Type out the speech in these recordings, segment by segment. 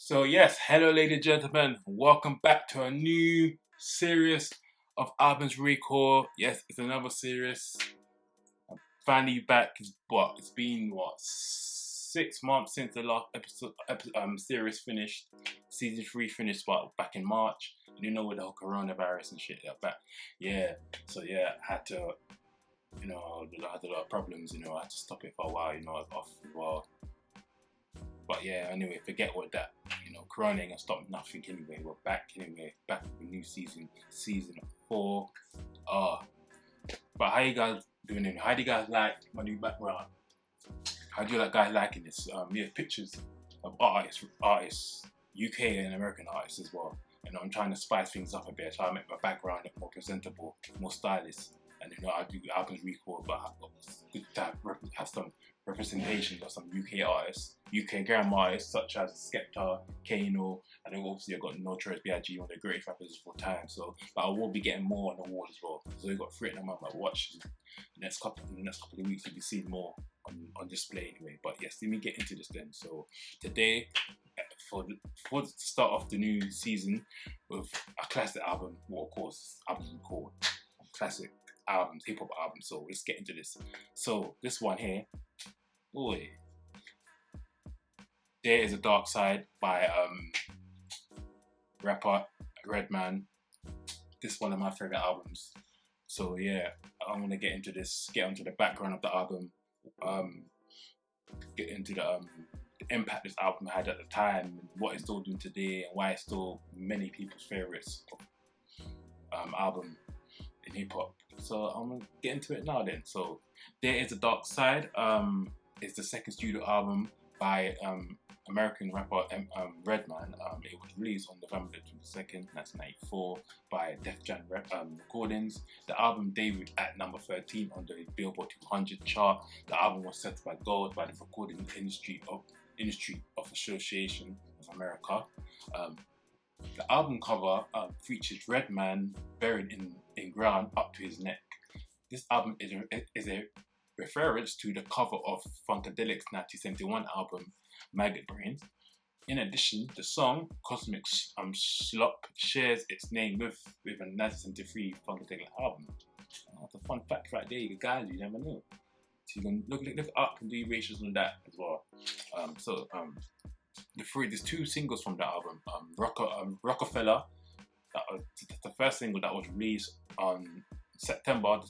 So yes, hello ladies and gentlemen, welcome back to a new series of albums recall. Yes, it's another series. I'm finally back. It's been 6 months since the last series finished. Season 3 finished back in March. You know, with the whole coronavirus and shit like that. Yeah. So yeah, I had to, I had a lot of problems. I had to stop it for a while. I was off as well. But yeah, anyway, forget all that. Corona ain't gonna stop nothing anyway. We're back anyway, back with a new season 4. But how you guys doing anyway? How do you guys like my new background? How do you like guys liking this? Yeah, pictures of artists, UK and American artists as well. I'm trying to spice things up a bit, try to make my background look more presentable, more stylish. And I do albums recall, but it's good to have some representation of some UK artists, UK grandma artists such as Skepta, Kano, and then obviously I've got Notorious B.I.G., one of the greatest rappers of all time. So, but I will be getting more on the wall as well. So we've got 3 of them on my watch. In the next couple of weeks, you'll be seeing more on display anyway. But yes, let me get into this then. So today, for the start of the new season with a classic album, well, of course, albums are called classic albums, hip hop albums. So let's get into this. So this one here, There Is a Darkside by rapper Redman. This is one of my favorite albums. So yeah, I'm gonna get into this, get onto the background of the album, get into the impact this album had at the time, and what it's still doing today, and why it's still many people's favorites album in hip hop. So I'm gonna get into it now then. So There Is a Darkside is the second studio album by American rapper Redman. It was released on November 22nd, 1994 by Def Jam Recordings. The album debuted at number 13 on the Billboard 200 chart. The album was certified gold by the Recording Industry of Association of America. The album cover features Redman buried in ground up to his neck. This album is a reference to the cover of Funkadelic's 1971 album, Maggot Brains. In addition, the song Cosmic Slop shares its name with a 1973 Funkadelic album. That's a fun fact right there, you guys, you never know. So you can look up and do research on that as well. There's 2 singles from the album. Rockefeller, that was the first single that was released on September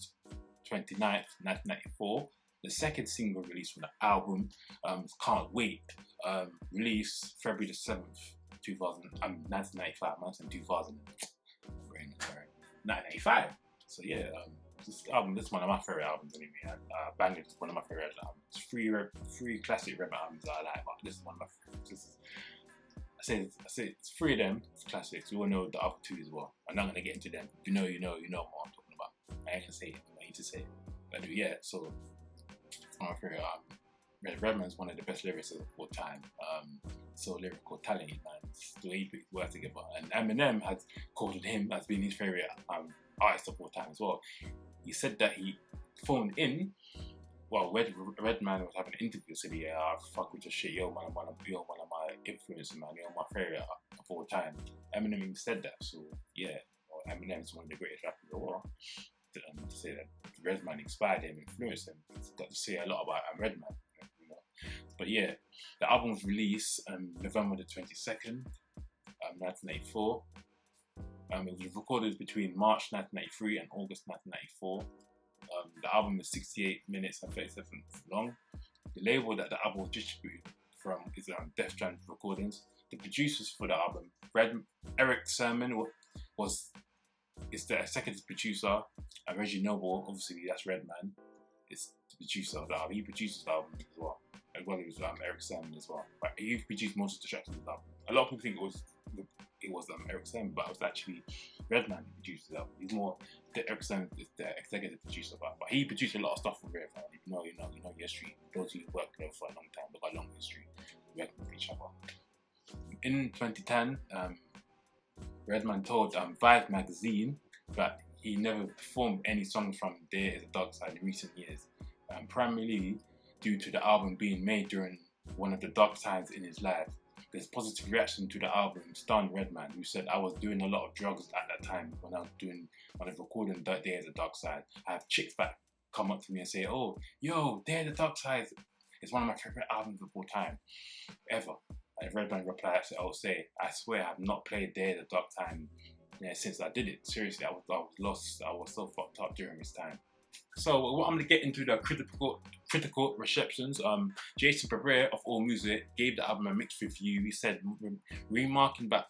29th, 1994. The second single released from the album, Can't Wait, released February the 7th, 1995. 1995. So yeah, this is one of my favorite albums anyway. Bang is one of my favorite albums. It's 3 classic Redman albums that I like, but this is one of my favorites. I say it's 3 of them, it's classics. We all know the other 2 as well. I'm not gonna get into them. You know what I'm talking about. I ain't gonna say it. I need to say it. But yeah, so my favorite album. Redman's one of the best lyricists of all time. So lyrical talent, man. The way he put words together. And Eminem has called him as being his favorite artist of all time as well. He said that he phoned in while Redman was having an interview. Said, "Yeah, I fuck with your shit. You're one of my influences, man. You're my favorite of all time." Eminem even said that. So yeah, Eminem is one of the greatest rappers of the world. To say that Redman inspired him, influenced him. It's got to say a lot about Redman, But yeah, the album was released November the 22nd, 1994. It was recorded between March 1993 and August 1994. The album is 68 minutes and 30 seconds long. The label that the album was distributed from is Def Jam Recordings. The producers for the album, Eric Sermon is the executive producer, and Reggie Noble, obviously that's Redman, is the producer of the album. He produces the album as well as Eric Sermon as well. But he produced most of the tracks of the album. A lot of people think it was Eric Sermon, but it was actually Redman who produced the album. He's more Eric Sermon is the executive producer, but he produced a lot of stuff from Redman. You know history. Those who worked there for a long time, they've got a long history working with each other. In 2010. Redman told Vibe magazine that he never performed any songs from There Is a Darkside in recent years, primarily due to the album being made during one of the dark times in his life. there's positive reaction to the album. Stan Redman, who said, I was doing a lot of drugs at that time when I was recording Day of the Darkside. I have chicks that come up to me and say, oh, yo, Day of the Darkside is one of my favorite albums of all time, ever. And Redman replied, I would say, I swear I have not played Day of the Darkside since I did it. Seriously, I was lost. I was so fucked up during this time. So what I'm gonna get into the critical receptions. Jason Pereira of All Music gave the album a mixed review. He said, remarking that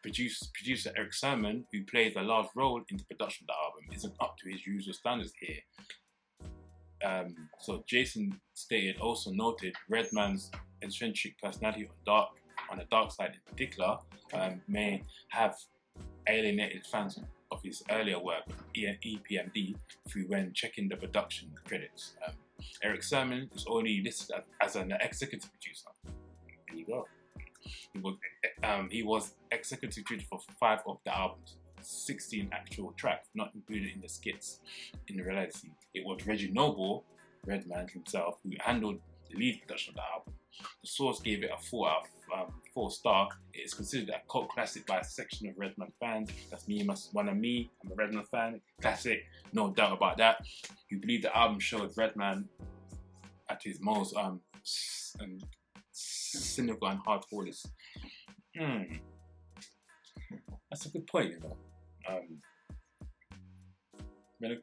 producer Eric Sermon, who plays a large role in the production of the album, isn't up to his usual standards here. So Jason stated, also noted, Redman's eccentric personality on the dark side in particular, may have alienated fans of his earlier work, EP1, through when checking the production credits. Eric Sermon is only listed as an executive producer. There you go. He was executive producer for 5 of the albums, 16 actual tracks, not included in the skits. In reality, it was Reggie Noble, Redman himself, who handled the lead production of the album. The source gave it a 4 star. It is considered a cult classic by a section of Redman fans. That's me, I'm a Redman fan. Classic, no doubt about that. You believe the album showed Redman at his most cynical and hardcore. That's a good point, you know.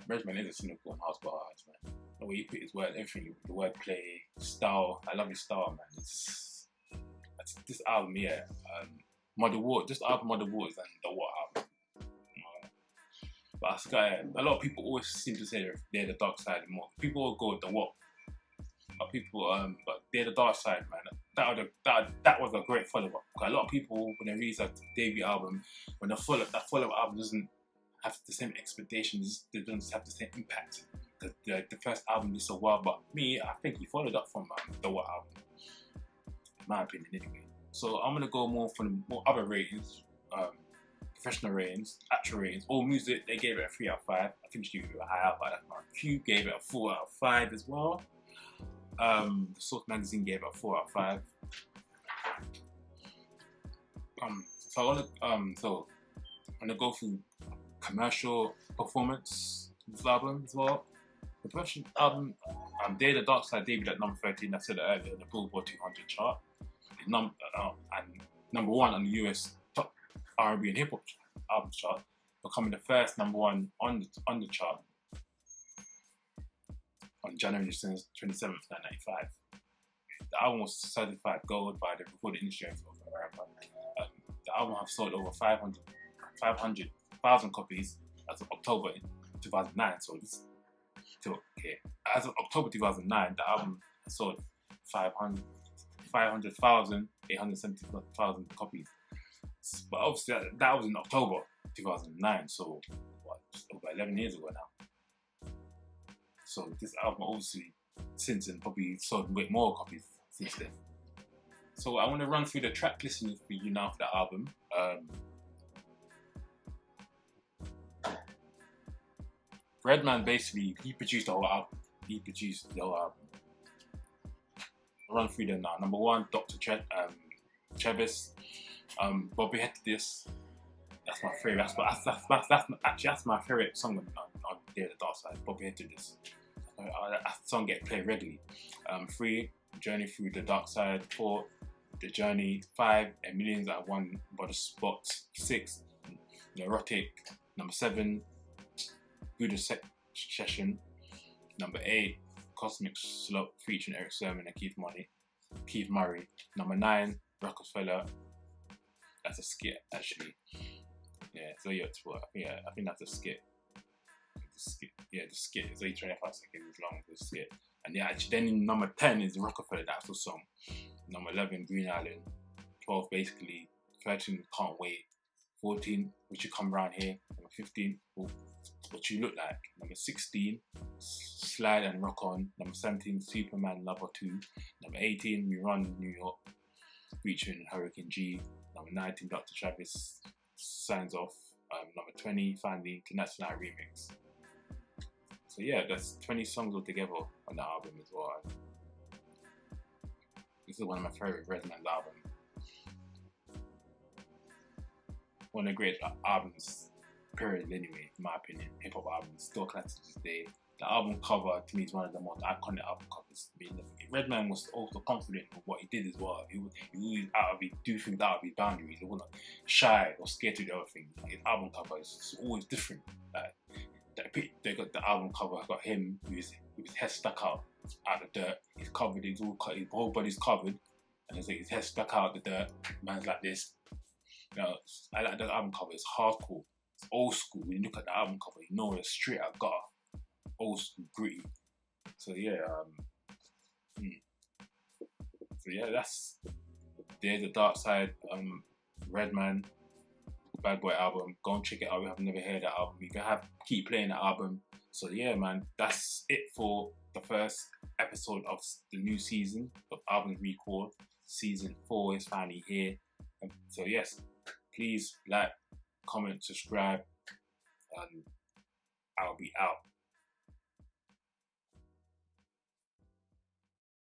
Redman is a cynical and hardcore artist, man. The way he put his word, everything, the wordplay, style. I love his style, man. This album, yeah. Muddy Waters, this album, Muddy Waters, and the What album. But a lot of people always seem to say they're the dark side more. People will go with the What. But they're the dark side, man. That was a great follow-up. A lot of people, when they release a debut album, when that follow-up album doesn't have the same expectations, they don't have the same impact. The first album did so well, but me, I think he followed up from the What album. In my opinion, anyway. So I'm gonna go more for the more other ratings, professional ratings, actual ratings. All Music, they gave it a 3 out of 5. I think she gave it a high out, but Q gave it a 4 out of 5 as well. The Source Magazine gave it a 4 out of 5. So I'm gonna go through commercial performance of this album as well. The production album, Day of the Darkside debuted at number 13. I said it earlier, the Billboard 200 chart. And number 1 on the US top R&B and hip hop album chart, becoming the first number 1 on the chart on January 27th, 1995. The album was certified gold by the Recording Industry of America. The album has sold over 500,000 copies as of October 2009. As of October 2009, the album has sold 870,000 copies. But obviously that was in October 2009, so just over 11 years ago now. So this album obviously since then probably sold way more copies since then. So I want to run through the track listing for you now for the album. Redman basically, he produced the whole album. I'll run through them now. Number 1, Dr. Travis. Bobby Hit This. That's my favorite. That's my favorite song on Day of the Darkside. Bobby Hit This. That song gets played regularly. 3, Journey Through the Dark Side. 4, The Journey. 5, A Millions at One by the Spot. 6, Neurotic. Number 7, Buddha Session. Number 8, Cosmic Slope featuring Eric Sermon and Keith Murray. Number 9, Rockefeller. That's a skit actually. Yeah, so I think that's a skit. The skit is 25 seconds long. The skit, and yeah, actually, then number 10 is Rockefeller. That's the song. Number 11, Green Island. 12, basically. 13, Can't Wait. 14, Would You Come Round Here. Number 15, What You Look Like. Number 16, Slide and Rock On. Number 17, Superman Lover 2. Number 18, We Run New York, featuring Hurricane G. Number 19, Dr. Travis Signs Off. Number 20, finally, Tonight's Night Remix. So yeah, that's 20 songs altogether on the album as well. This is one of my favorite Redman's album. One of the greatest albums, period, anyway, in my opinion. Hip hop albums, still classic to this day. The album cover to me is one of the most iconic album covers. I mean, Redman was also confident in what he did as well. He was do things out of his boundaries. He wasn't shy or scared to do everything. His album cover is always different. Like they got the album cover. Got him with his head stuck out the dirt. He's covered. His whole body's covered, and his head stuck out the dirt. Man's like this. You know, I like the album cover. It's hardcore. It's old school. When you look at the album cover, you know it's straight out gutter. Old school, gritty. So yeah, there's the Darkside, Redman, Bad Boy album. Go and check it out. We have never heard that album. You can keep playing that album. So yeah, man, that's it for the first episode of the new season of Albums Recall. Season 4 is finally here. So yes, please like, comment, subscribe, and I'll be out.